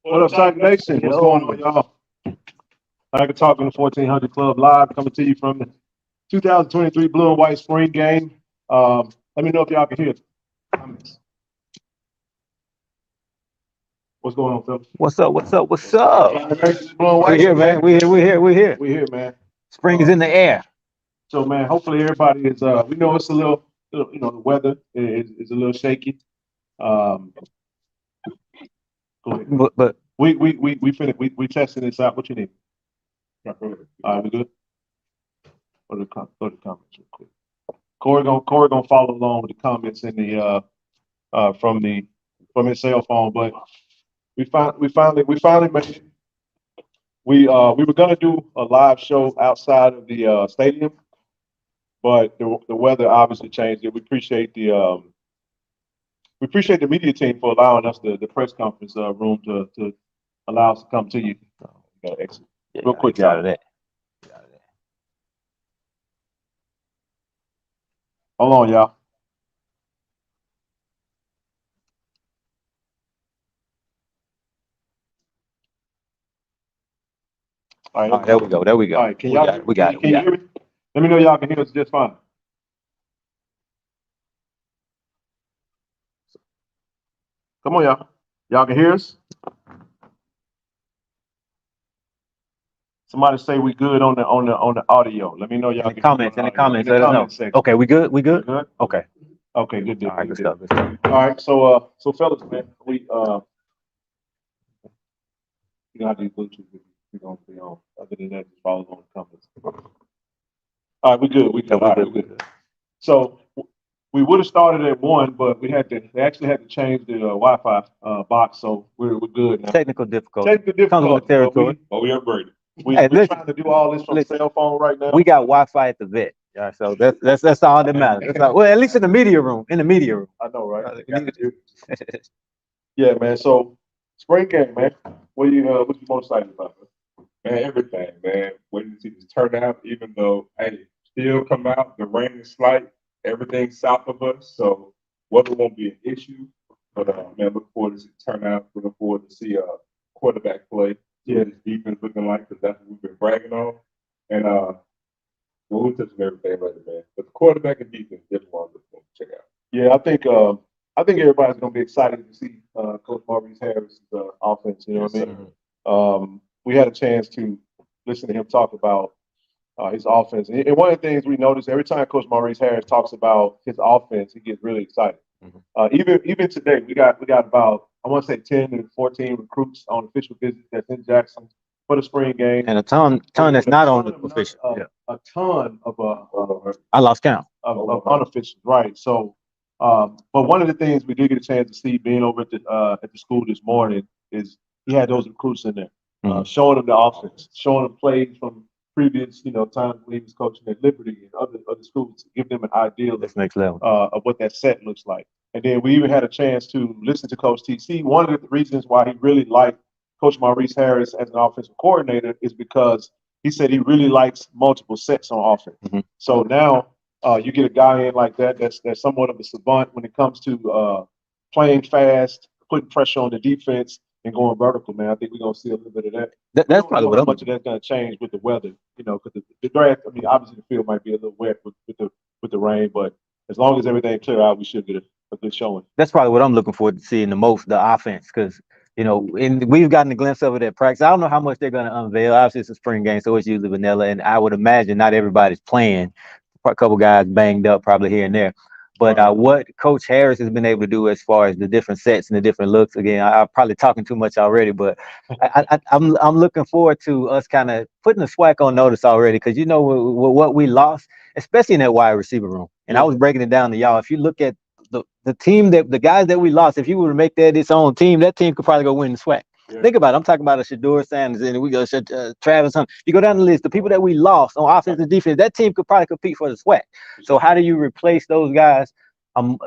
What up, Sack Nation? What's going on, y'all? I can talk in the 1400 Club live, coming to you from the 2023 Blue and White Spring Game. Let me know if y'all can hear comments. What's going on, Phil? What's up? What's up? What's up? Blue and White. We here, man. We here. We here. We here. We here, man. Spring is in the air. So, man, hopefully everybody is. We know it's a little, the weather is a little shaky. Go ahead. But We finished. We testing this out. What you need? All right, we good. Go to the comments real quick. Corey gonna follow along with the comments in the from his cell phone, but we finally made it. We were gonna do a live show outside of the stadium, but the weather obviously changed it. We appreciate the media team for allowing us the press conference room to allow us to come to you. We gotta exit real quick. Get out of that. Hold on, y'all. All right, There we go. There we go. All right, we got it. Can you hear me? Let me know y'all can hear us just fine. Come on, y'all. Y'all can hear us? Somebody say we good on the audio. Let me know y'all. In the comments. Let us know. Okay, we good. We good. Good. Okay. Okay. Good. All right. Good stuff. All right. So fellas, man, we you know how to use Bluetooth. We're gonna be on. Other than that, just follow on the comments. All right, we good. We good. All right, we good. So we would have started at 1, but they actually had to change the Wi-Fi box, so we're good now. Technical difficulty. Comes with the territory. But we upgraded. We're trying to do all this from cell phone right now. We got Wi-Fi at the vet. Yeah, so that's all that matters. Well, at least in the media room. I know, right? Yeah, man. So spring game, man. What you most excited about? Man, everything, man. Waiting to see this turnout, even though, hey, still come out, the rain is slight, everything south of us, so weather won't be an issue. But man, look forward to see the turnout. Looking forward to see quarterback play. Yeah, this defense looking like, because that's what we've been bragging on. And we'll touch on everything later, man. But the quarterback and defense, definitely want to check out. Yeah, I think everybody's gonna be excited to see Coach Maurice Harris' offense. You know what I mean? We had a chance to listen to him talk about his offense, and one of the things we noticed every time Coach Maurice Harris talks about his offense, he gets really excited. Even today, we got about, I want to say, 10 to 14 recruits on official visits that's in Jackson for the spring game, and a ton that's not on the official. A ton of I lost count of unofficial, right? So. But one of the things we did get a chance to see being over at the school this morning is he had those recruits in there, showing them the offense, showing them plays from previous, times when he was coaching at Liberty and other schools, to give them an idea of what that set looks like. And then we even had a chance to listen to Coach TC. One of the reasons why he really liked Coach Maurice Harris as an offensive coordinator is because he said he really likes multiple sets on offense. So now. You get a guy in like that's somewhat of a savant when it comes to playing fast, putting pressure on the defense, and going vertical, man. I think we're gonna see a little bit of that. That's probably what much of that's gonna change with the weather, because the draft. I mean, obviously the field might be a little wet with the rain, but as long as everything clear out, we should get a good showing. That's probably what I'm looking forward to seeing the most, the offense, because and we've gotten a glimpse of it at practice. I don't know how much they're gonna unveil. Obviously, it's a spring game, so it's usually vanilla, and I would imagine not everybody's playing. A couple guys banged up probably here and there, but what Coach Harris has been able to do as far as the different sets and the different looks, again, I'm probably talking too much already, but I'm looking forward to us kind of putting the SWAC on notice already, because what we lost, especially in that wide receiver room, and I was breaking it down to y'all. If you look at the team, the guys that we lost, if you were to make that its own team, that team could probably go win the SWAC. Yeah. Think about it. I'm talking about a Shedeur Sanders, and we go Travis Hunt. You go down the list, the people that we lost on offense and defense, that team could probably compete for the SWAC. So how do you replace those guys?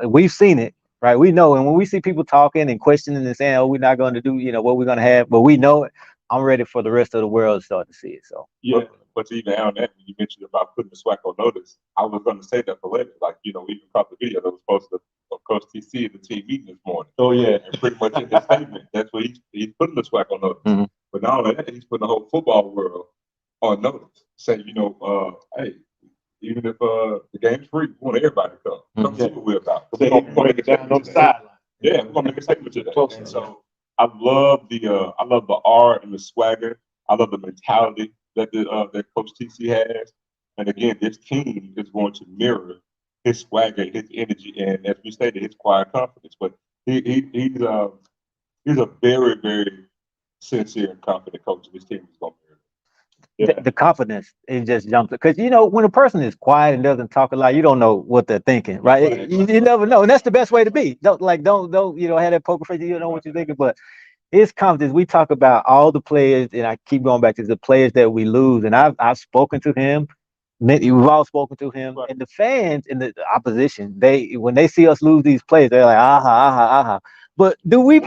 We've seen it, right? We know, and when we see people talking and questioning and saying, "Oh, we're not going to do, what we're going to have," but we know it. I'm ready for the rest of the world to start to see it. So yeah, but even on that, when you mentioned about putting the SWAC on notice, I was going to say that for later. Like, we even caught the video that was posted of Coach TC at the team meeting this morning. Oh, yeah. And pretty much in his statement, that's what he's putting the swag on notice. Mhm. But not only that, he's putting the whole football world on notice, saying, hey, even if the game's free, we want everybody to come. Come see what we're about. So he break it down on the sideline. Yeah, we're gonna make a statement today. And so I love the art and the swagger. I love the mentality that that Coach TC has. And again, this team is going to mirror his swagger, his energy, and as we stated, his quiet confidence. But he's a very, very sincere and confident coach. This team is going to mirror. Yeah. The confidence, it just jumps because when a person is quiet and doesn't talk a lot, you don't know what they're thinking, right? You never know, and that's the best way to be. Don't have that poker face. You don't know what you're thinking, but his confidence. We talk about all the players, and I keep going back to the players that we lose, and I've spoken to him. We've all spoken to him, Right. and the fans in the opposition, when they see us lose these players, they're like, aha. But do we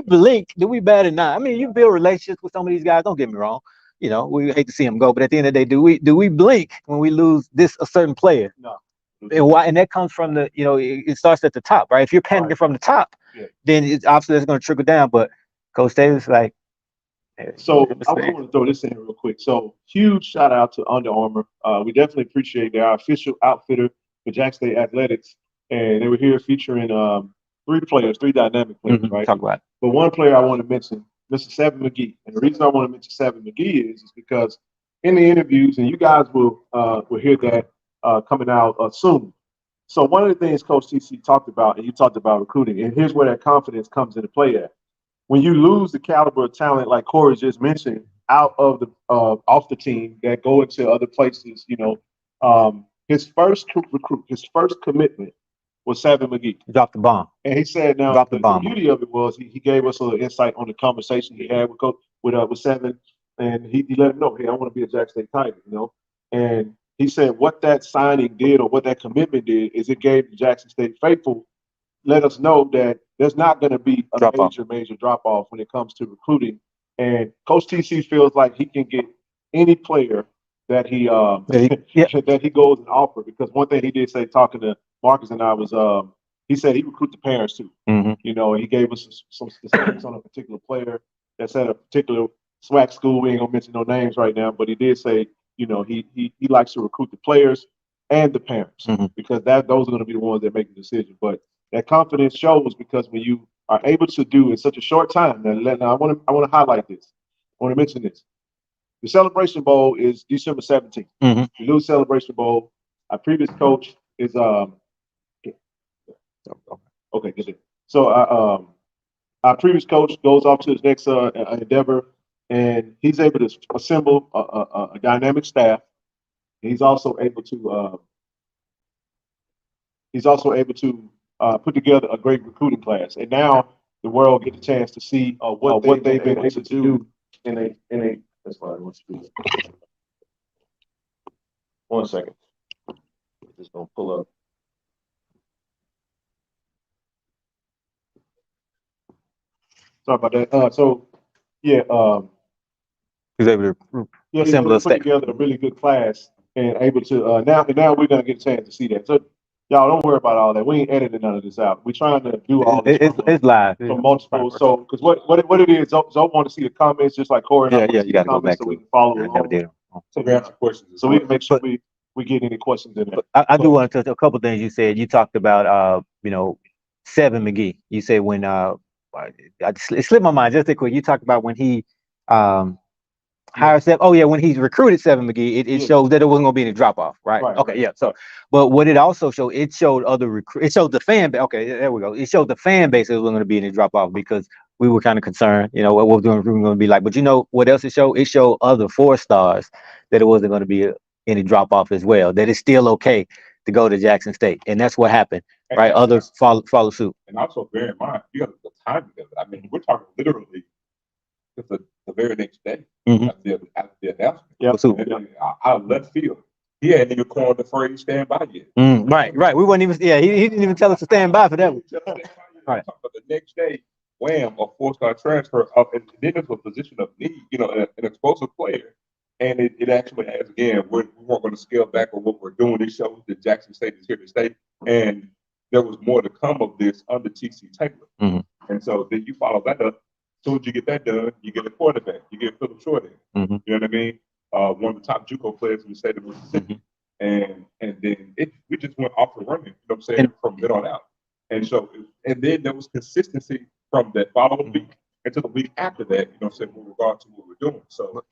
blink? Do we bat an eye? I mean, you build relationships with some of these guys. Don't get me wrong. We hate to see them go, but at the end of the day, do we blink when we lose a certain player? No. And why? And that comes from it starts at the top, right? If you're panicking from the top, then it's obviously it's going to trickle down. But Coach Davis, like, so I want to throw this in here real quick. So huge shout out to Under Armour. We definitely appreciate their official outfitter for Jackson State Athletics, and they were here featuring three dynamic players, right? Talk about it. But one player I want to mention, Mr. Seven McGee, and the reason I want to mention Seven McGee is because in the interviews, and you guys will hear that coming out soon. So one of the things Coach TC talked about, and you talked about recruiting, and here's where that confidence comes into play at. When you lose the caliber of talent like Corey just mentioned out of the off the team that go into other places, his first recruit, his first commitment was Seven McGee. He dropped the bomb. And he said, now Dropped the the bomb. beauty of it was he gave us a little insight on the conversation he had with Seven, and he let him know, hey, I want to be a Jackson State Tiger, And he said what that signing did or what that commitment did is it gave the Jackson State faithful let us know that there's not going to be a major drop off when it comes to recruiting. And Coach TC feels like he can get any player that he that he goes and offer, because one thing he did say talking to Marcus and I was he said he recruit the parents too. Mhm. And he gave us some specifics on a particular player that's at a particular SWAC school. We ain't gonna mention no names right now, but he did say he likes to recruit the players and the parents, because those are going to be the ones that make the decision. But that confidence shows because when you are able to do in such a short time. Now I want to highlight this. I want to mention this. The Celebration Bowl is December 17th. Mm-hmm. The new Celebration Bowl. Our previous coach is okay, good. So our previous coach goes off to his next endeavor, and he's able to assemble a dynamic staff. He's also able to put together a great recruiting class, and now the world gets a chance to see what they've been able to do in a. That's why I want to do it. 1 second. Just gonna pull up. Sorry about that. So yeah, He's able to assemble a put together a really good class and able to now we're gonna get a chance to see that. So y'all don't worry about all that. We ain't editing none of this out. We're trying to do all this. It's live. From multiple. So because what it is, Zoe want to see the comments just like Corey. Yeah, you got to go back so to we can follow it. along. So we answer questions. So we can make sure we get any questions in there. I do want to touch a couple of things you said. You talked about Seven McGee. You said when it slipped my mind just a quick. You talked about when he hired Seven. Oh yeah, when he recruited Seven McGee, it shows that it wasn't gonna be any drop off, right? Okay, yeah. So, but what it also showed, it showed it showed the fan base. Okay, there we go. It showed the fan base it wasn't gonna be any drop off because we were kind of concerned, what was doing going to be like. But what else it showed? It showed other 4-stars that it wasn't going to be any drop off as well. That it's still okay to go to Jackson State, and that's what happened, right? Others follow suit. And also bear in mind, you have the timing of it. I mean, we're talking literally just the very next day after the announcement. Yeah, out of left field, he hadn't even coined the phrase "stand by" yet. Right. We weren't even. Yeah, he didn't even tell us to stand by for that one. Right. But the next day, wham, a 4-star transfer up, and then it's a position of need. An explosive player. And it actually has, again, we weren't going to scale back on what we're doing. It shows that Jackson State is here to stay. And there was more to come of this under TC Taylor. Mhm. And so then you follow that up. As soon as you get that done, you get a quarterback. You get Philip Shorten. Mhm. You know what I mean? One of the top JUCO players in the state of Mississippi. And then we just went off the running, you know what I'm saying, from then on out. And so, and then there was consistency from that following week into the week after that, you know what I'm saying, with regard to what we're doing. So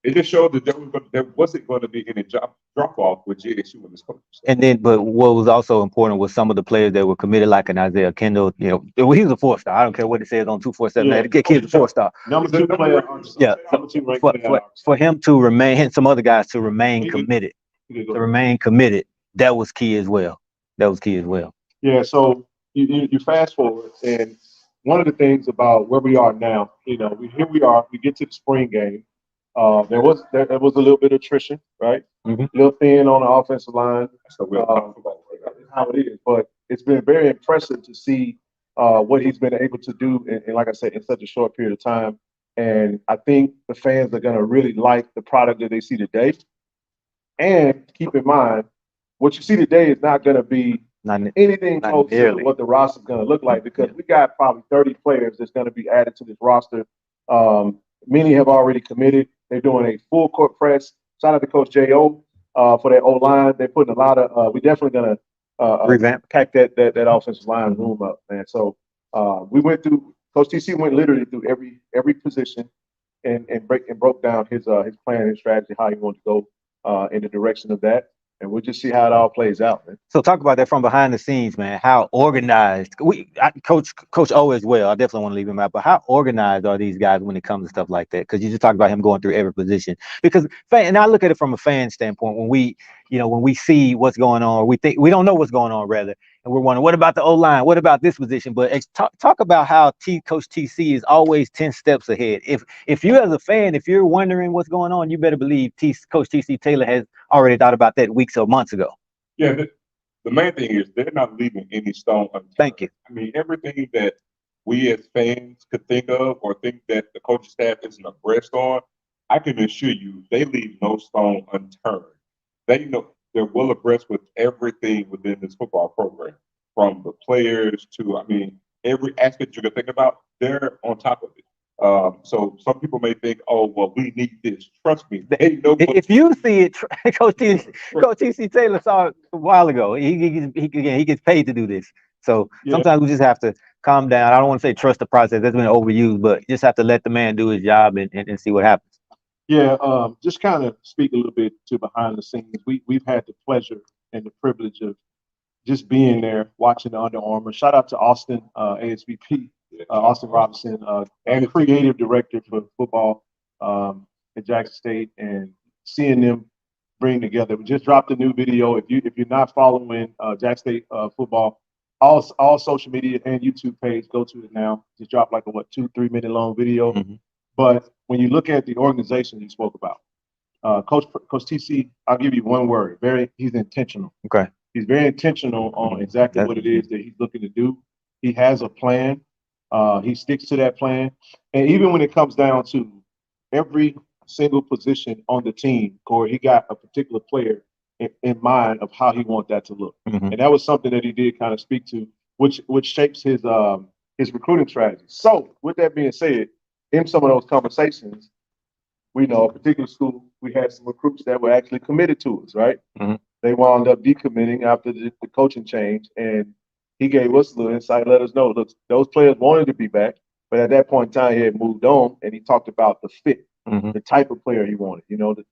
it just showed that there wasn't going to be any drop off with JSU in this coach. And then, but what was also important was some of the players that were committed, like an Isaiah Kendall. You know, well, he was a 4-star. I don't care what it says on 247. Yeah. The kid's a 4-star. Number 2 player. Yeah. Number 2 ranked For him to remain, and some other guys to remain committed, that was key as well. Yeah. So you fast forward, and one of the things about where we are now, you know, here we are. We get to the spring game. There was a little bit of attrition, right? Mhm. A little thin on the offensive line. So we'll talk about how it is, but it's been very impressive to see what he's been able to do, and like I said, in such a short period of time. And I think the fans are going to really like the product that they see today. And keep in mind, what you see today is not going to be anything close to what the roster is going to look like, because we got probably 30 players that's going to be added to this roster. Many have already committed. They're doing a full court press. Shout out to Coach J.O. For that O-line. They're putting a lot of. We're definitely going to revamp, pack that offensive line room up, man. So we went through. Coach TC went literally through every position and broke down his plan and strategy, how he wanted to go in the direction of that. And we'll just see how it all plays out, man. So talk about that from behind the scenes, man. How organized Coach O as well. I definitely want to leave him out, but how organized are these guys when it comes to stuff like that? Because you just talked about him going through every position. Because and I look at it from a fan standpoint, when we see what's going on, or we don't know what's going on, rather, and we're wondering, what about the O-line? What about this position? But talk about how Coach TC is always 10 steps ahead. If you as a fan, if you're wondering what's going on, you better believe Coach TC Taylor has already thought about that weeks or months ago. Yeah, the main thing is they're not leaving any stone unturned. Thank you. I mean, everything that we as fans could think of or think that the coaching staff isn't abreast on, I can assure you they leave no stone unturned. They know they're well abreast with everything within this football program, from the players to, I mean, every aspect you can think about, they're on top of it. So some people may think, oh, well, we need this. Trust me, they know. If you see it, Coach TC Taylor saw it a while ago. He gets paid to do this. So sometimes we just have to calm down. I don't want to say trust the process. That's been overused, but you just have to let the man do his job and see what happens. Yeah, just kind of speak a little bit to behind the scenes. We've had the pleasure and the privilege of just being there, watching the Under Armour. Shout out to Austin, ASVP, Austin Robinson, and the creative director for football at Jackson State, and seeing them bring together. We just dropped a new video. If you're not following Jackson State football, all social media and YouTube page, go to it now. Just dropped like a 2-3 minute long video. Mm-hmm. But when you look at the organization you spoke about, Coach TC, I'll give you one word. He's intentional. Okay. He's very intentional on exactly what it is that he's looking to do. He has a plan. He sticks to that plan. And even when it comes down to every single position on the team, Corey, he got a particular player in mind of how he wants that to look. Mm-hmm. And that was something that he did kind of speak to, which shapes his recruiting strategy. So with that being said, in some of those conversations, we know a particular school, we had some recruits that were actually committed to us, right? Mm-hmm. They wound up decommitting after the coaching change, and he gave us a little insight, let us know, look, those players wanted to be back, but at that point in time, he had moved on, and he talked about the fit, the type of player he wanted, the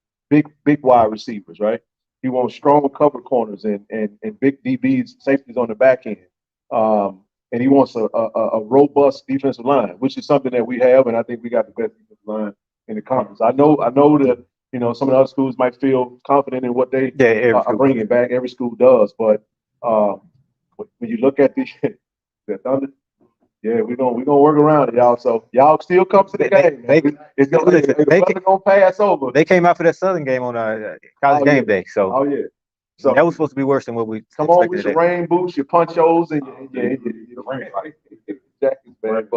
big wide receivers, right? He wants strong cover corners and big DBs, safeties on the back end. And he wants a robust defensive line, which is something that we have, and I think we got the best defensive line in the conference. I know that some of the other schools might feel confident in what they are bringing back. Every school does, but when you look at the Thunder, we're gonna work around it, y'all. So y'all still come to the game. They're gonna pass over. They came out for that Southern game on college game day, so so that was supposed to be worse than what we come on with your rain boots, your ponchos, and your rain jackets, man.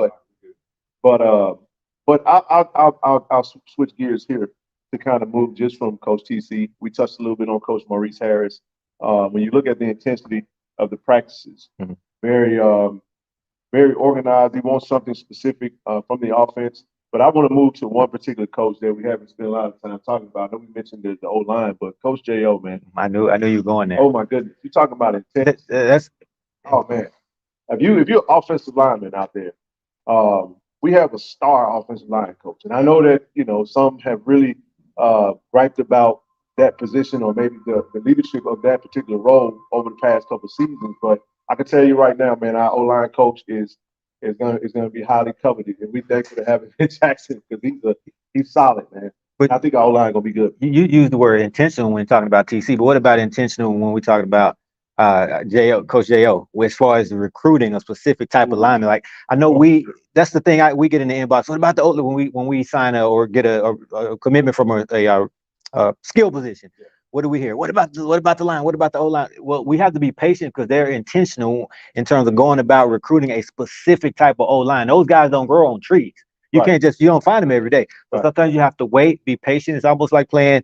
But I'll switch gears here to kind of move just from Coach TC. We touched a little bit on Coach Maurice Harris. When you look at the intensity, of the practices. Mhm. Very, very organized. He wants something specific from the offense. But I want to move to one particular coach that we haven't spent a lot of time talking about. I know we mentioned the O line, but Coach J.O., man. I knew you were going there. Oh my goodness, you talking about intent? That's Oh man, if you're an offensive lineman out there, we have a star offensive line coach, and I know that some have really griped about that position or maybe the leadership of that particular role over the past couple of seasons. But I can tell you right now, man, our O line coach is gonna be highly coveted, and we thankful to have him in Jackson because he's solid, man. But I think our O line gonna be good. you use the word intentional when talking about TC, but what about intentional when we talk about Coach J.O. as far as recruiting a specific type of lineman? Like I know that's the thing we get in the inbox. What about the when we sign or get a commitment from a skill position? What do we hear? What about the line? What about the O-line? Well, we have to be patient because they're intentional in terms of going about recruiting a specific type of O-line. Those guys don't grow on trees. You can't you don't find them every day. So sometimes you have to wait, be patient. It's almost like playing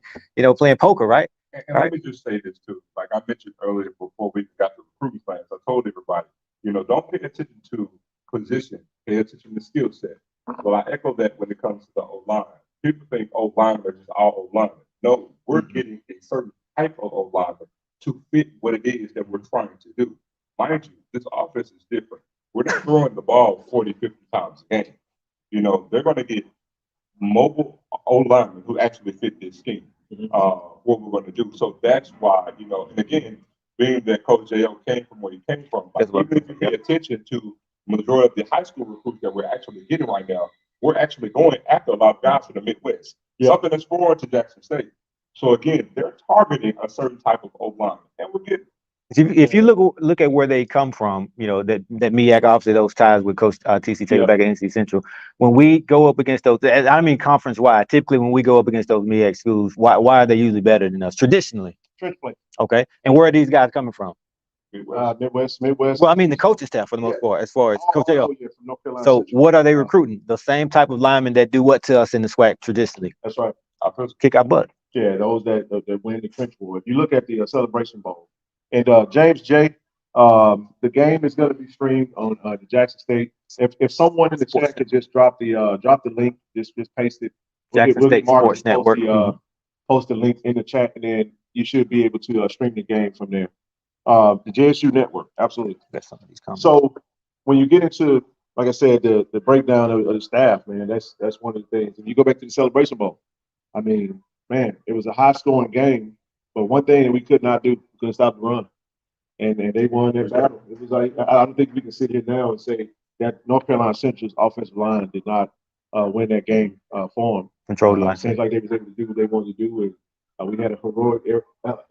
poker, right? And let me just say this too. Like I mentioned earlier before we got the recruiting plans, I told everybody, don't pay attention to position, pay attention to skill set. Well, I echo that when it comes to the O-line. People think O-line are just all O-linemen. No, we're getting a certain type of O-lineman to fit what it is that we're trying to do. Mind you, this offense is different. We're not throwing the ball 40, 50 times a game. They're going to get mobile O-linemen who actually fit this scheme. What we're going to do. So that's why, and again, being that Coach J.O. came from where he came from, like, even if you pay attention to the majority of the high school recruits that we're actually getting right now, we're actually going after a lot of guys from the Midwest. Something that's foreign to Jackson State. So again, they're targeting a certain type of O-line, and we're getting. If you look at where they come from, that MEAC, obviously those ties with Coach TC Taylor back at NC Central. When we go up against those, I mean conference wide, typically when we go up against those MEAC schools, why are they usually better than us traditionally? Okay, and where are these guys coming from? Midwest. Well, I mean the coaching staff for the most part, as far as Coach J.O. From North Carolina So Central. what are they recruiting? The same type of linemen that do what to us in the SWAC traditionally? That's right. Kick our butt. Yeah, those that win the trench war. If you look at the Celebration Bowl, and James J, the game is going to be streamed on the Jackson State. If someone in the chat could just drop the link, just paste it. Jackson State Sports Network. Post the link in the chat, and then you should be able to stream the game from there. The JSU Network, absolutely. That's some of these comments. So when you get into, like I said, the breakdown of the staff, man, that's one of the things. And you go back to the Celebration Bowl. I mean, man, it was a high-scoring game, but one thing that we could not do, we couldn't stop the run, and they won their battle. It was like I don't think we can sit here now and say that North Carolina Central's offensive line did not win that game for them. Control the line. Seems like they was able to do what they wanted to do, and we had a heroic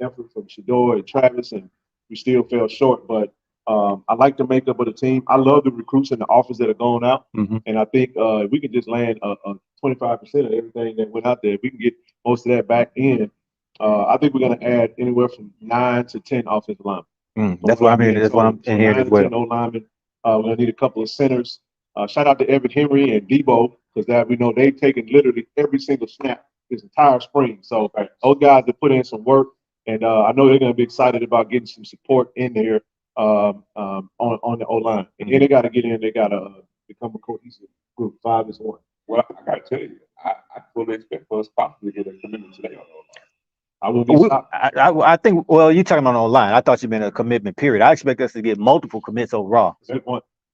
effort from Shador and Travis, and we still fell short. But I like the makeup of the team. I love the recruits and the offers that are going out, and I think if we can just land a 25% of everything that went out there, if we can get most of that back in, I think we're going to add anywhere from 9 to 10 offensive linemen. That's what I mean. That's what I'm in here as well. 9 to 10 linemen. We're going to need a couple of centers. Shout out to Evan Henry and Debo, because we know they've taken literally every single snap this entire spring. So those guys have put in some work, and I know they're going to be excited about getting some support in there on the O-line. And then they got to get in. They got to become a cohesive group. 5 is 1. Well, I got to tell you, I fully expect for us possibly to get a commitment today on the O-line. I will be shocked. I think, well, you're talking about online. I thought you meant a commitment period. I expect us to get multiple commits overall.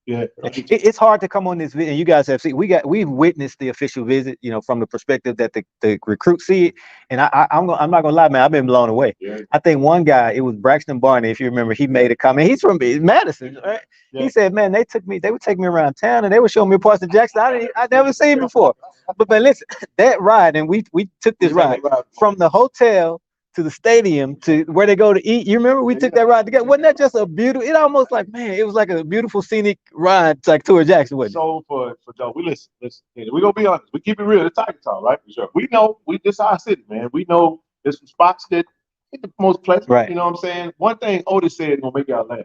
Yeah, it's hard to come on this video. You guys have seen, we've witnessed the official visit, from the perspective that the recruits see it. And I'm not gonna lie, man, I've been blown away. Yeah. I think one guy, it was Braxton Barney, if you remember, he made a comment. He's from Madison, right? Yeah. He said, man, they would take me around town and they would show me parts of Jackson I'd never seen before. But man, listen, that ride, and we took this ride from the hotel to the stadium to where they go to eat. You remember we took that ride together? Wasn't that just a beautiful? It almost like, man, it was like a beautiful scenic ride, like tour Jackson. Wasn't it? So for Joe, we listen. We gonna be honest. We keep it real. The Tiger Talk, right? Sure. We know this our city, man. We know there's some spots that ain't the most pleasant. Right. You know what I'm saying? One thing Otis said gonna make y'all laugh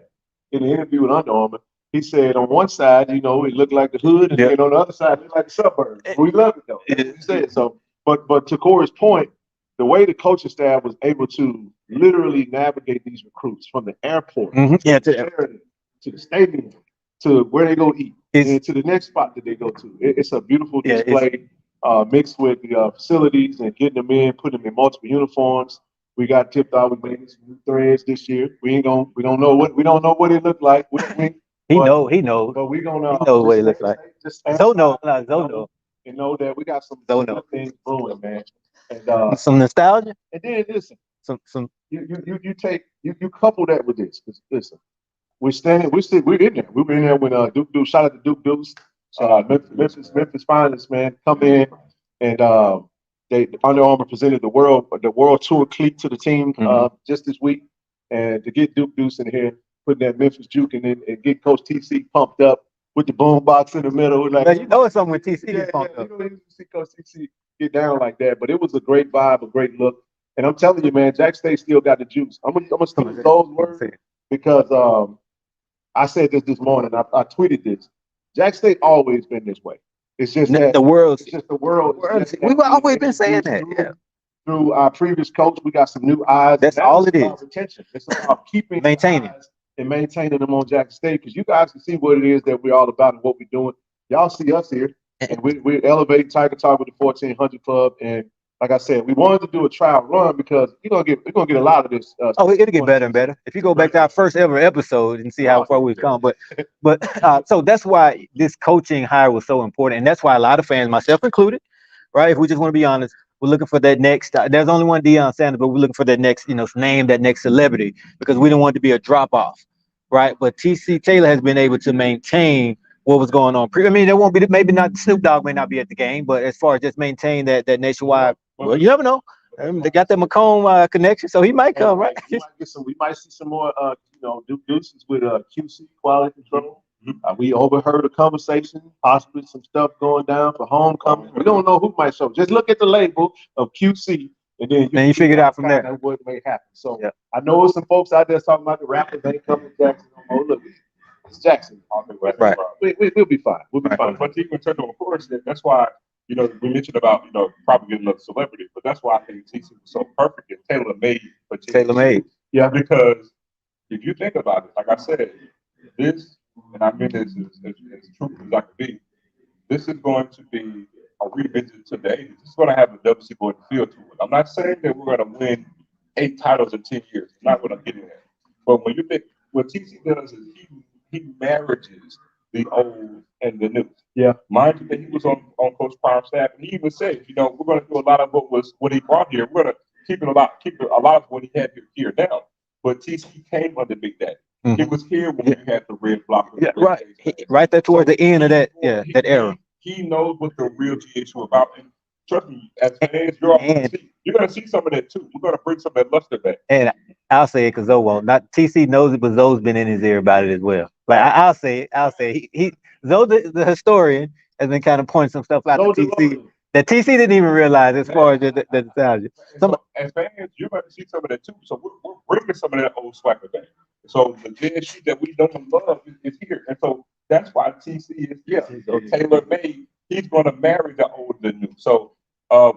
in the interview with Under Armour. He said on one side, it looked like the hood, and then on the other side, it looked like the suburbs. We love it though. He said so. But to Corey's point, the way the coaching staff was able to literally navigate these recruits from the airport Yeah, to Sheridan, to the stadium, to where they go eat, and to the next spot that they go to. It's a beautiful Yeah, display, mixed with the facilities and getting them in, putting them in multiple uniforms. We got tipped off. We made some new threads this year. We don't know what it looked like. he but- knows. But we're gonna He knows what it looks like. Just stand Zono, by, Zono. and know that we got some Zono. good things brewing, man. And Some nostalgia. and then listen, Some. you couple that with this. 'Cause listen, we're in there. We were in there when Duke Deuce, shout out to Duke Deuce, Memphis finest, man, come in and they Under Armour presented the world tour cleat to the team just this week, and to get Duke Deuce in here, putting that Memphis juke in and get Coach TC pumped up with the boom box in the middle. Like, Now, you know it's something with TC yeah, is pumped you up. don't even see Coach TC get down like that, but it was a great vibe, a great look. And I'm telling you, man, Jack State still got the juice. I'm gonna steal those words because I said this morning. I tweeted this. Jack State always been this way. It's just that The world. it's just the world. It's just that We've always been it's saying through- that. Yeah. Through our previous coach, we got some new eyes. That's Now all it's it about is. Retention. It's about keeping Maintaining. eyes and maintaining them on Jackson State, because you guys can see what it is that we're all about and what we're doing. Y'all see us here, and we're elevating Tiger Talk with the 1400 Club. And like I said, we wanted to do a trial run because we're gonna get a lot of this. Oh, it'll get better and better. If you go back to our first ever episode and see how far we've come, but so that's why this coaching hire was so important, and that's why a lot of fans, myself included, right? If we just want to be honest, we're looking for that next. There's only one Deion Sanders, but we're looking for that next, name, that next celebrity, because we don't want it to be a drop off, right? But TC Taylor has been able to maintain what was going on. I mean, there won't be, maybe not, Snoop Dogg may not be at the game, but as far as just maintain that nationwide, well, you never know. They got that Macomb connection, so he might come, right? We might see some more, Duke Deuces with QC quality control. We overheard a conversation, possibly some stuff going down for homecoming. We don't know who might show. Just look at the label of QC, and then you figure it out from there. What may happen. So I know there's some folks out there talking about the rappers ain't coming to Jackson. Oh, look, it's Jackson. Right. We'll be fine. We'll be fine. But even in terms of course, that's why we mentioned about probably getting another celebrity, but that's why I think TC was so perfect and tailor made for TC. Tailor made. Yeah, because if you think about it, like I said, this, and I mean this as true as I can be, this is going to be a revisit today. This is going to have a WC board feel to it. I'm not saying that we're going to win 8 titles in 10 years. It's not what I'm getting at. But when you think, what TC does is he marriages the old and the new. Yeah. Mind you that he was on Coach Prime staff, and he even said, we're going to do a lot of what he brought here. We're going to keep a lot of what he had here now. But TC came under Big Daddy. He was here when we had the red block. Yeah, right. Right there towards the end of that that era. He knows what the real GH was about. And trust me, as fans, you're going to see some of that too. We're going to bring some of that luster back. And I'll say it because Zoe won't. Not TC knows it, but Zoe's been in his ear about it as well. Like I'll say it. Zoe, the historian, has been kind of pointing some stuff out to TC that TC didn't even realize as far as the nostalgia. As fans, you're going to see some of that too. So we're bringing some of that old swagger back. So the dead sheet that we don't love is here. And so that's why TC is tailor made. He's going to marry the old and the new. So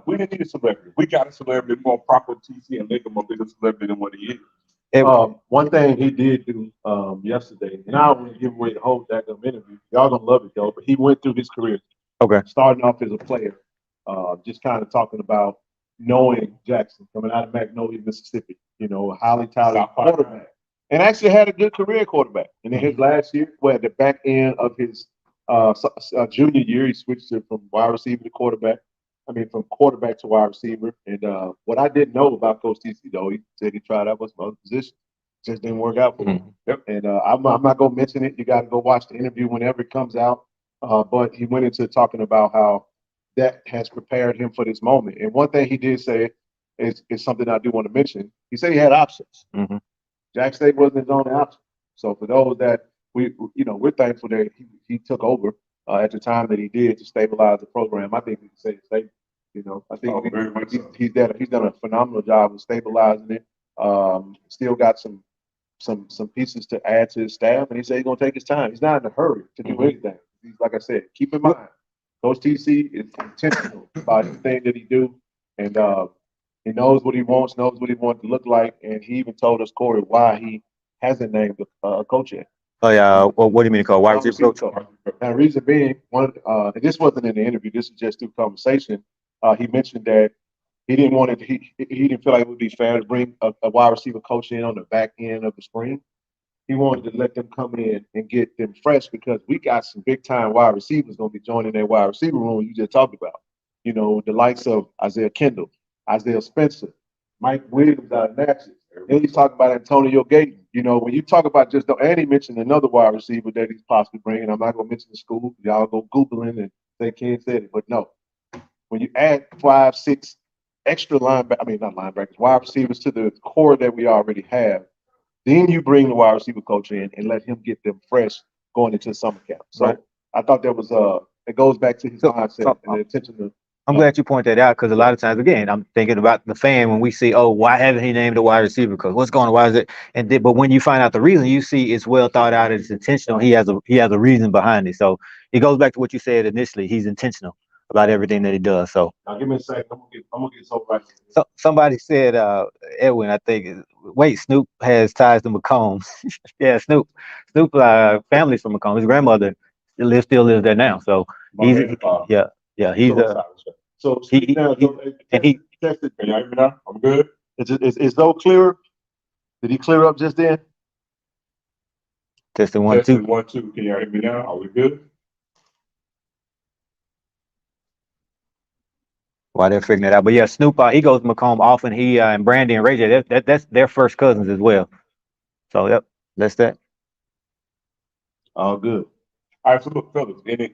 we didn't need a celebrity. We got a celebrity. We're going to prop up TC and make him a bigger celebrity than what he is. One thing he did do yesterday, and I don't want to give away the whole daggum interview. Y'all gonna love it though. But he went through his career. Okay. Starting off as a player, just kind of talking about knowing Jackson coming out of Magnolia, Mississippi. A highly talented quarterback, and actually had a good career quarterback. And in his last year, at the back end of his junior year, he switched from wide receiver to quarterback. From quarterback to wide receiver. And what I didn't know about Coach TC, though, he said he tried out some other positions. Just didn't work out for him. Yep. And I'm not going to mention it. You got to go watch the interview whenever it comes out. But he went into talking about how that has prepared him for this moment. And one thing he did say is something I do want to mention. He said he had options. Jack State wasn't his only option. So for those that we're thankful that he took over at the time that he did to stabilize the program. I think we can say it's stable. I think he's done a phenomenal job of stabilizing it. Still got some pieces to add to his staff, and he said he's gonna take his time. He's not in a hurry to do anything. He's, like I said, keep in mind, Coach TC is intentional about everything that he do, and He knows what he wants, knows what he wants to look like, and he even told us, Corey, why he hasn't named a coach yet. Oh yeah. Well, what do you mean called wide receiver coach? Now, the reason being, and this wasn't in the interview. This is just through conversation. He mentioned that he didn't want it. He didn't feel like it would be fair to bring a wide receiver coach in on the back end of the spring. He wanted to let them come in and get them fresh because we got some big time wide receivers going to be joining that wide receiver room you just talked about. You know, the likes of Isaiah Kendall, Isaiah Spencer, Mike Williams out of Natchez. And he's talking about Antonio Gayton. You know, when you talk about and he mentioned another wide receiver that he's possibly bringing. I'm not going to mention the school. Y'all go Googling and say Ken said it. But no, when you add 5, 6 extra not linebackers, wide receivers to the core that we already have, then you bring the wide receiver coach in and let him get them fresh going into summer camp. So Right. I thought that was it goes back to his mindset and the attention to. I'm glad you point that out because a lot of times, again, I'm thinking about the fan when we see, oh, why haven't he named a wide receiver coach? What's going on? Why is it? But when you find out the reason, you see it's well thought out. It's intentional. He has a reason behind it. So it goes back to what you said initially. He's intentional about everything that he does. So Now give me a second. I'm gonna get so right. so somebody said, Edwin, I think, wait, Snoop has ties to McCombs. Yeah, Snoop family's from McCombs. His grandmother still lives there now. So he's So he- now, and he tested. Can y'all hear me now? I'm good. Is Zoe clearer? Did he clear up just then? tested 1, 2. Testing 1, 2. Can y'all hear me now? Are we good? While they're figuring it out. But yeah, Snoop, he goes to Macomb often. He and Brandy and Ray J, that's their first cousins as well. So yep, that's that. All good. All right, so look, fellas, any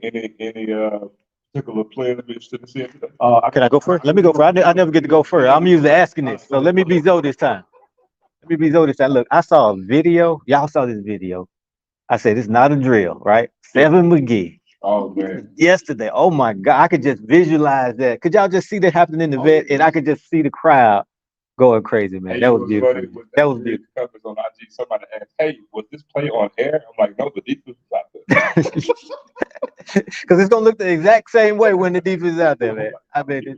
particular player that we're interested in seeing today? Can I go first? Let me go first. I never get to go first. I'm usually asking this. So let me be Zoe this time. Look, I saw a video. Y'all saw this video. I said, it's not a drill, right? Seven McGee. Oh man, Yesterday. Oh my God. I could just visualize that. Could y'all just see that happening in the vet? And I could just see the crowd going crazy, man. Hey, That it was beautiful. funny with That was beautiful. Comments on IG, somebody asked, "Hey, was this play on air?" I'm like, "No, the defense was out there." Because it's gonna look the exact same way when the defense is out there, man. I bet it.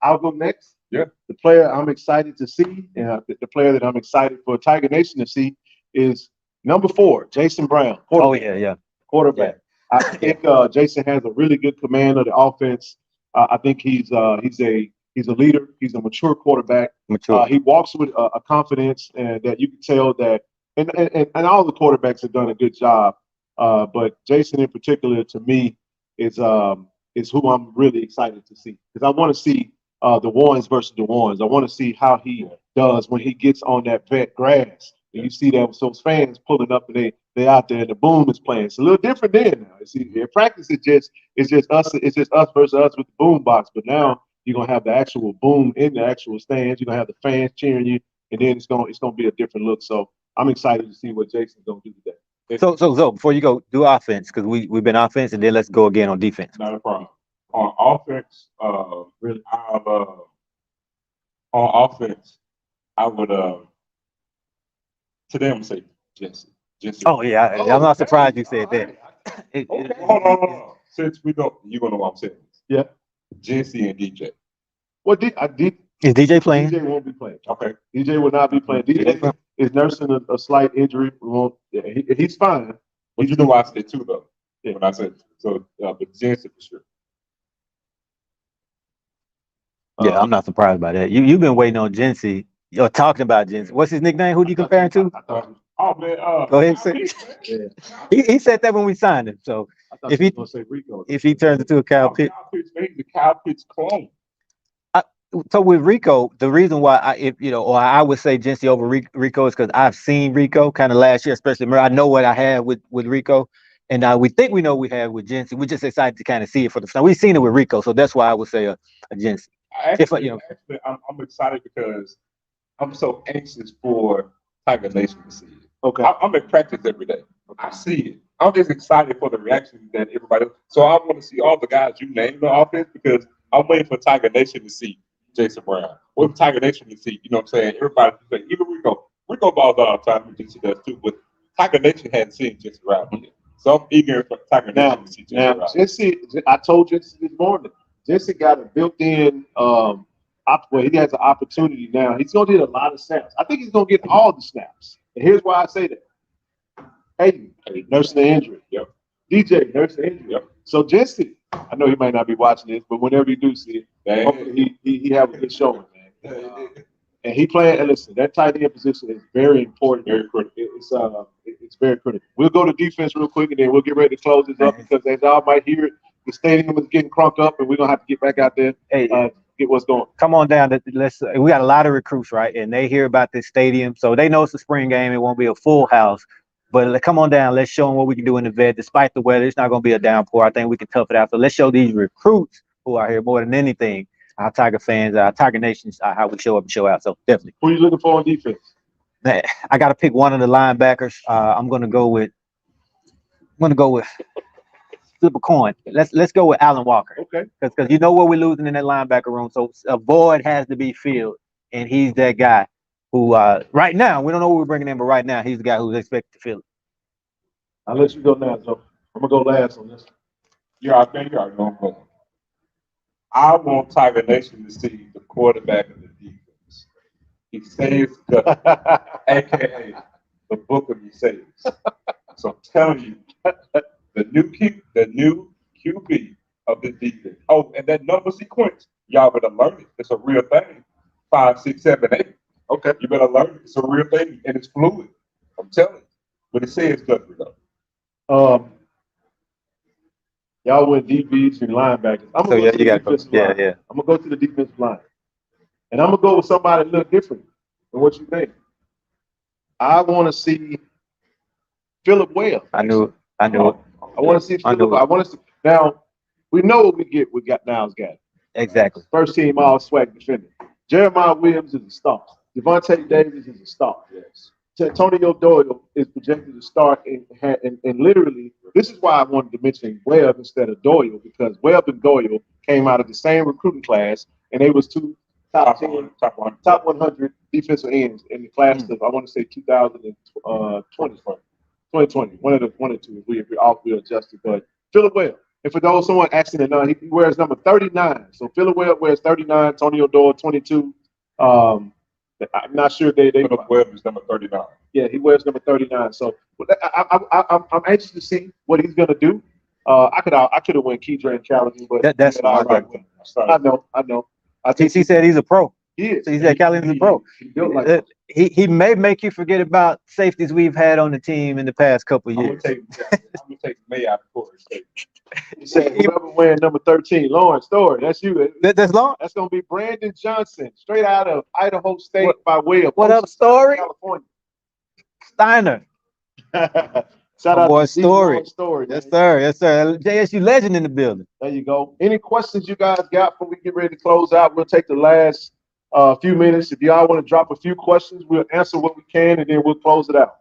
I'll go next. Yeah. The player I'm excited to see, and the player that I'm excited for Tiger Nation to see is number 4, Jason Brown. Oh yeah. Quarterback. I think Jason has a really good command of the offense. I think he's a leader. He's a mature quarterback. Mature. He walks with a confidence, and that you can tell that. And all the quarterbacks have done a good job. But Jason in particular, to me, is who I'm really excited to see because I want to see the ones versus the ones. I want to see how he does when he gets on that vet grass. And you see that those fans pulling up and they out there and the boom is playing. It's a little different there now. See, in practice it's just us versus us with the boom box. But now you're gonna have the actual boom in the actual stands. You're gonna have the fans cheering you, and then it's gonna be a different look. So I'm excited to see what Jason's gonna do today. So before you go, do offense because we've been offense, and then let's go again on defense. Not a problem. On offense, I would today I'm gonna say Jesse. Oh yeah, I'm not surprised you said that. Okay, hold on. Since we don't, you're gonna know what I'm saying. Yeah. Jesse and DJ. What did Is DJ playing? DJ won't be playing. Okay. DJ will not be playing. DJ is nursing a slight injury. He's fine. But you know why I said two though. Yeah. When I said so, but Jesse for sure. Yeah, I'm not surprised by that. You've been waiting on Jency. You're talking about Jency. What's his nickname? Who do you compare him to? Oh man, Go ahead, say. He said that when we signed him. So if he gonna say Rico, if he turns into a Kyle Pitts. The Kyle Pitts clone. So with Rico, the reason why I would say Jency over Rico is because I've seen Rico kind of last year, especially. I know what I had with Rico, and we think we know we have with Jency. We're just excited to kind of see it for the first time. We've seen it with Rico, so that's why I would say a Jency. Actually, I'm excited because I'm so anxious for Tiger Nation to see it. Okay. I'm in practice every day. I see it. I'm just excited for the reaction that everybody. So I want to see all the guys you named in the offense because I'm waiting for Tiger Nation to see Jason Brown. Waiting for Tiger Nation to see, you know what I'm saying? Everybody, even Rico balls all the time, Jesse does too, but Tiger Nation hadn't seen Jason Brown yet. So I'm eager for Tiger Nation to see Jason Brown. Jesse, I told Jesse this morning, Jesse got a built-in Well, he has an opportunity now. He's going to get a lot of snaps. I think he's going to get all the snaps. And here's why I say that. Hayden, nursing the injury. Yep. DJ, nursing the injury. Yep. So Jesse, I know he might not be watching this, but whenever you do see it, hopefully he have a good showing, man. And he playing. And listen, that tight end position is very important. Very critical. It's very critical. We'll go to defense real quick, and then we'll get ready to close this up because as y'all might hear it, the stadium is getting crunk up, and we're gonna have to get back out there. Hey, get what's going. Come on down. We got a lot of recruits, right? And they hear about this stadium, so they know it's a spring game. It won't be a full house, but come on down. Let's show them what we can do in the vet. Despite the weather, it's not going to be a downpour. I think we can tough it out. So let's show these recruits who are here more than anything, our Tiger fans, our Tiger Nations, how we show up and show out. So definitely. Who are you looking for on defense? Man, I got to pick one of the linebackers. I'm going to go with flip a coin. Let's go with Alan Walker. Okay. Because you know what we're losing in that linebacker room. So a void has to be filled, and he's that guy who right now we don't know what we're bringing in, but right now he's the guy who's expected to fill it. I'll let you go now, so I'm gonna go last on this. Yeah, I think you already know I'm going. I want Tiger Nation to see the quarterback of the defense. He saves gut, aka the book of he saves. So I'm telling you, the new QB of the defense. Oh, and that number sequence, y'all better learn it. It's a real thing. 5, 6, 7, 8. Okay. You better learn it. It's a real thing, and it's fluid. I'm telling you. But it says Guthrie though. Y'all went DBs and linebackers. I'm gonna go to the defensive line. Yeah. I'm gonna go to the defensive line, and I'm gonna go with somebody a little different than what you think. I want to see Philip Webb. I knew it. I want to see Philip. I want to see. Now we know what we get. We got Niles Gadd. Exactly. First team all swag defender. Jeremiah Williams is a star. Devontae Davis is a star. Yes. Antonio Doyle is projected to start, and literally, this is why I wanted to mention Webb instead of Doyle, because Webb and Doyle came out of the same recruiting class, and they was two top 100 defensive ends in the class of, I want to say 2020, one of the two. We all feel adjusted, but Philip Webb. And for those someone asking to know, he wears number 39. So Philip Webb wears 39. Antonio Doyle 22. I'm not sure they Philip Webb is number 39. Yeah, he wears number 39. So I'm anxious to see what he's gonna do. I could have went Keydre and Callaghan, but That's all right. I know. I think He said he's a pro. he is. He said Callaghan's a pro. He built like that. He may make you forget about safeties we've had on the team in the past couple of I'm years. gonna take May out of Florida State. He said whoever wearing number 13, Lawrence Story. That's you. That's long. That's gonna be Brandon Johnson, straight out of Idaho State by way of What up, Story? California. Steiner. Shout out boy, to Story. Story. Yes, sir. Yes, sir. JSU legend in the building. There you go. Any questions you guys got before we get ready to close out? We'll take the last few minutes. If y'all want to drop a few questions, we'll answer what we can, and then we'll close it out.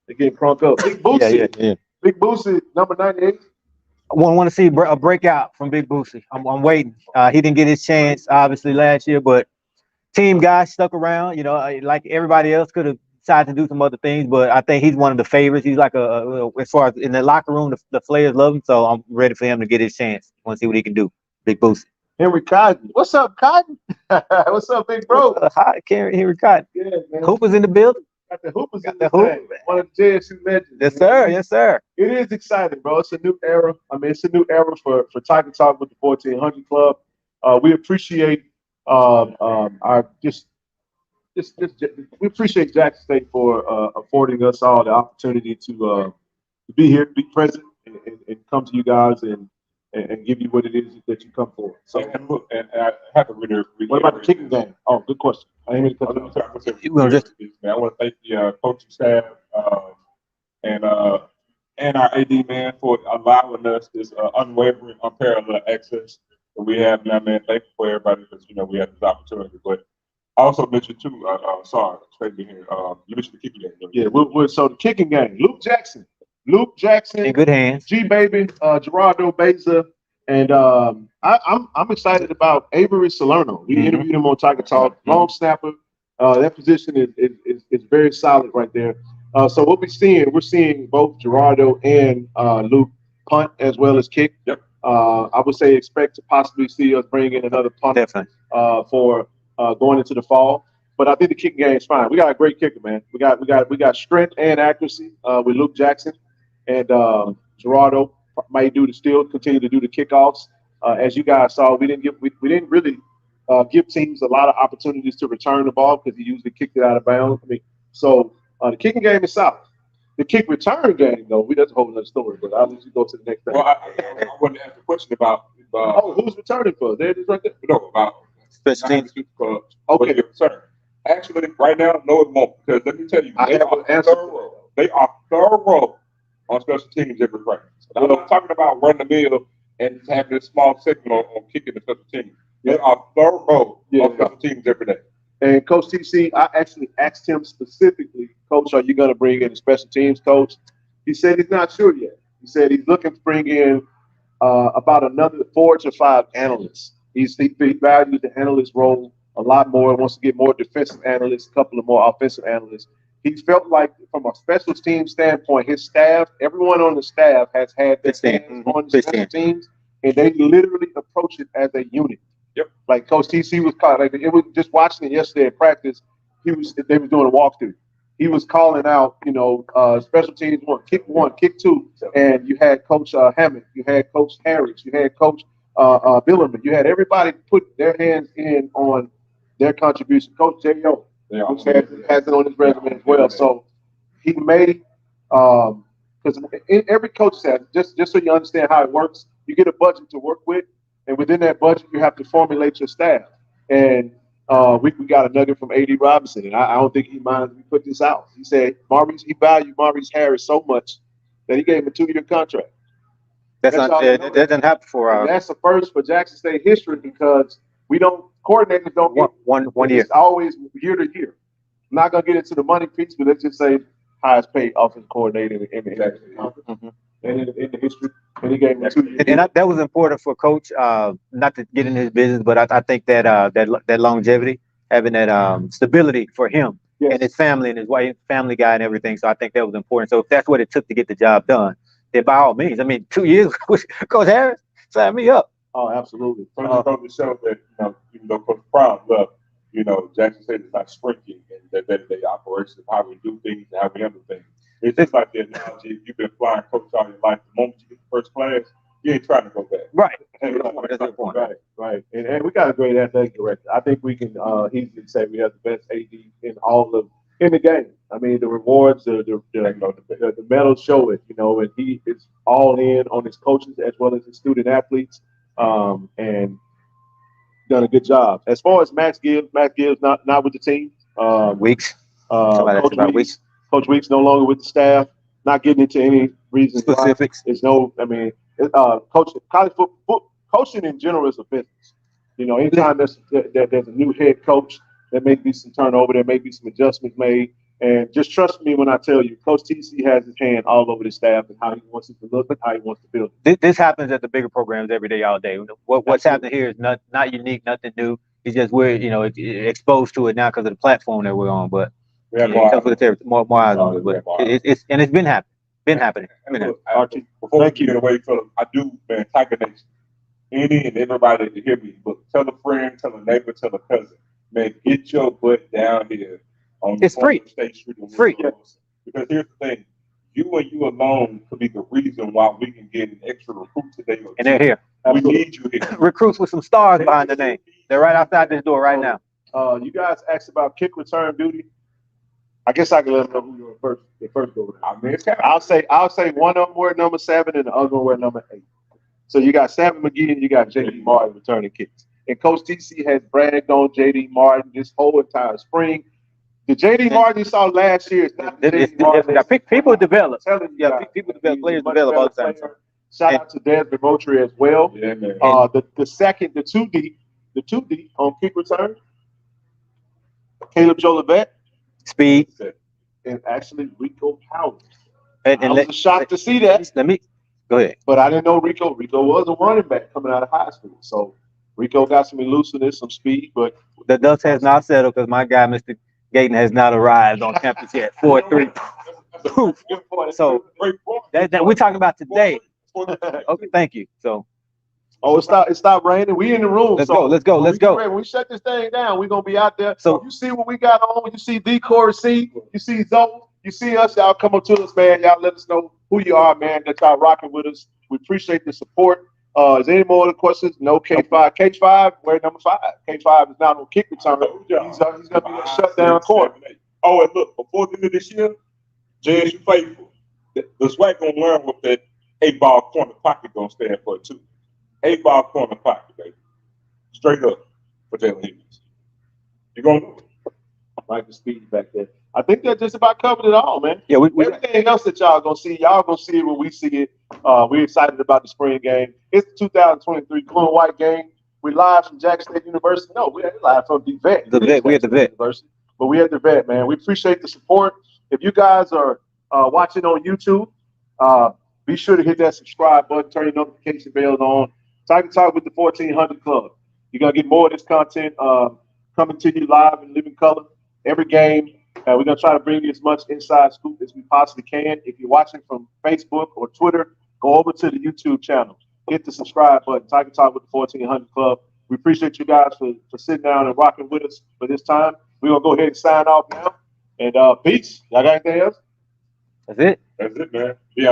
They get crunk up. Big Boosie. Yeah. Big Boosie, number 98. I want to see a breakout from Big Boosie. I'm waiting. He didn't get his chance, obviously, last year, but team guy stuck around. You know, like everybody else could have decided to do some other things, but I think he's one of the favorites. He's like as far as in the locker room, the players love him, so I'm ready for him to get his chance. Want to see what he can do. Big Boosie. Henry Cotton. What's up, Cotton? What's up, big bro? Hi, Henry Cotton. Yeah, man. Hooper's in the building. Got the Hoopers Got in the the Hoop. thing. One of the JSU legends. Yes, sir. Yes, sir. It is exciting, bro. It's a new era. I mean, it's a new era for Tiger Talk with the 1400 Club. We appreciate our we appreciate Jackson State for affording us all the opportunity to be here, be present, and come to you guys and give you what it is that you come for. So, And look, and I have to really. what about the kicking game? Oh, good question. I ain't I really want to thank the coaching staff and our AD man for allowing us this unwavering, unparalleled access that we have now, man. Thank you for everybody because we had this opportunity. But I also mentioned too. Sorry, statement here. You mentioned the kicking game. Yeah, so the kicking game. Luke Jackson, In good hands. G Baby, Gerardo Beza, and I'm excited about Avery Salerno. We interviewed him on Tiger Talk. Long snapper. That position is very solid right there. So what we're seeing both Gerardo and Luke punt as well as kick. Yep. I would say expect to possibly see us bring in another punter Definitely. for going into the fall. But I think the kicking game is fine. We got a great kicker, man. We got strength and accuracy with Luke Jackson and Gerardo might continue to do the kickoffs. As you guys saw, we didn't really give teams a lot of opportunities to return the ball because he usually kicked it out of bounds. I mean, so the kicking game is solid. The kick return game, though, that's a whole other story. But I'll let you go to the next thing. Well, I wanted to ask a question about. Who's returning for? There it is right there. No, about Special teams. Okay, return. Actually, right now, no, it won't. Because let me tell you, I have an answer. They are thorough on special teams every practice. I'm not talking about running the mill and having a small segment on kicking the special teams. They are thorough on special teams every day. And Coach TC, I actually asked him specifically, Coach, are you going to bring in a special teams coach? He said he's not sure yet. He said he's looking to bring in about another 4 to 5 analysts. He values the analyst role a lot more, wants to get more defensive analysts, a couple of more offensive analysts. He felt like from a special team standpoint, his staff, everyone on the staff has had their hands on the special teams, and they literally approach it as a unit. Yep. Like Coach TC was caught. Like it was just watching it yesterday at practice. They were doing a walkthrough. He was calling out, special teams one, kick two, and you had Coach Hammond, you had Coach Harris, you had Coach Billerman, you had everybody put their hands in on their contribution. Coach J.O., which has it on his resume as well. So he made because every coach said just so you understand how it works, you get a budget to work with. And within that budget, you have to formulate your staff. And we got a nugget from A.D. Robinson, and I don't think he minds we put this out. He said he valued Maurice Harris so much that he gave him a 2-year contract. That doesn't happen for that's the first for Jackson State history because coordinators don't get one year. It's always year to year. I'm not gonna get into the money piece, but let's just say highest paid offensive coordinator in the history. And he gave him 2 years. And that was important for Coach, not to get in his business, but I think that longevity, having that stability for him and his family and his wife, family guy and everything. So I think that was important. So if that's what it took to get the job done, then by all means, I mean, 2 years with Coach Harris, sign me up. Oh, absolutely. So it goes to show that, even though Coach Brown left, Jackson State is not shrinking in their day-to-day operations of how we do things and how we handle things. It's just like the analogy, if you've been flying coach all your life, the moment you get to first class, you ain't trying to go back. Right. That's the point. Right. And we got a great athletic director. I think we can easily say we have the best AD in the game. I mean, the rewards, the medals show it, and he is all in on his coaches as well as his student athletes, and done a good job. As far as Max Gibbs not with the team. Weeks. Coach Weeks no longer with the staff. Not getting into any reasons. Specifics. College football coaching in general is a business. Anytime there's a new head coach, there may be some turnover, there may be some adjustments made. And just trust me when I tell you, Coach TC has his hand all over the staff and how he wants it to look and how he wants to build it. This happens at the bigger programs every day, all day. What's happening here is not unique, nothing new. It's just we're exposed to it now because of the platform that we're on. But we have more eyes on it. But it's been happening. Archie, before we get away from I do, man, Tiger Nation. Any and everybody to hear me, but tell a friend, tell a neighbor, tell a cousin, man, get your butt down here. It's free. State Street free. Because here's the thing, you and you alone could be the reason why we can get an extra recruit today. And they're here. We need you here. Recruits with some stars behind the name. They're right outside this door right now. You guys asked about kick return duty. I guess I can let them know who your first go. I mean, it's kind of, I'll say one of them wear number 7 and the other one wear number 8. So you got Sam McGee and you got J.D. Martin returning kicks. And Coach TC has bragged on J.D. Martin this whole entire spring. The J.D. Martin you saw last year is not the J.D. Martin. People develop. People develop. Players develop all the time. Shout out to Desmond Motry as well. Yeah, man. The two deep on kick return. Caleb Jolivet. Speed. And actually Rico Powers. And I was shocked to see that. Let me go ahead. But I didn't know Rico. Rico was a running back coming out of high school. So Rico got some elusiveness, some speed, but the dust has not settled because my guy, Mr. Gayton, has not arrived on campus yet. 4-3. So that we're talking about today. Okay, thank you. So Oh, it stopped raining. We in the room. Let's so go, let's go, when let's we get go. ready, when we shut this thing down, we're gonna be out there. So- You see what we got on, you see D Corey C, you see Zoe, you see us, y'all come up to us, man. Y'all let us know who you are, man, that y'all rocking with us. We appreciate the support. Is there any more other questions? No, K5. K5, we're number 5. K5 is not on kick return. He's gonna be a shutdown corner. 7, 8. Oh, and look, before the end of this year, Judge, you faithful. The SWAC gonna learn what that 8-ball corner pocket gonna stand for too. 8-ball corner pocket, baby. Straight up for Jalen Higgins. You gonna do it. Like the speed back there. I think that just about covered it all, man. Yeah, we Everything else that y'all gonna see it when we see it. We're excited about the spring game. It's the 2023 Blue and White game. We're live from Jackson State University. No, we're live from the vet. The Vet, we at the Vet. University. But we at the vet, man. We appreciate the support. If you guys are watching on YouTube, be sure to hit that subscribe button, turn your notification bells on. Tiger Talk with the 1400 Club. You're gonna get more of this content coming to you live in living color every game. We're gonna try to bring you as much inside scoop as we possibly can. If you're watching from Facebook or Twitter, go over to the YouTube channel. Hit the subscribe button. Tiger Talk with the 1400 Club. We appreciate you guys for sitting down and rocking with us for this time. We're gonna go ahead and sign off now. And peace. Y'all got anything else? that's it. That's it, man. Yeah.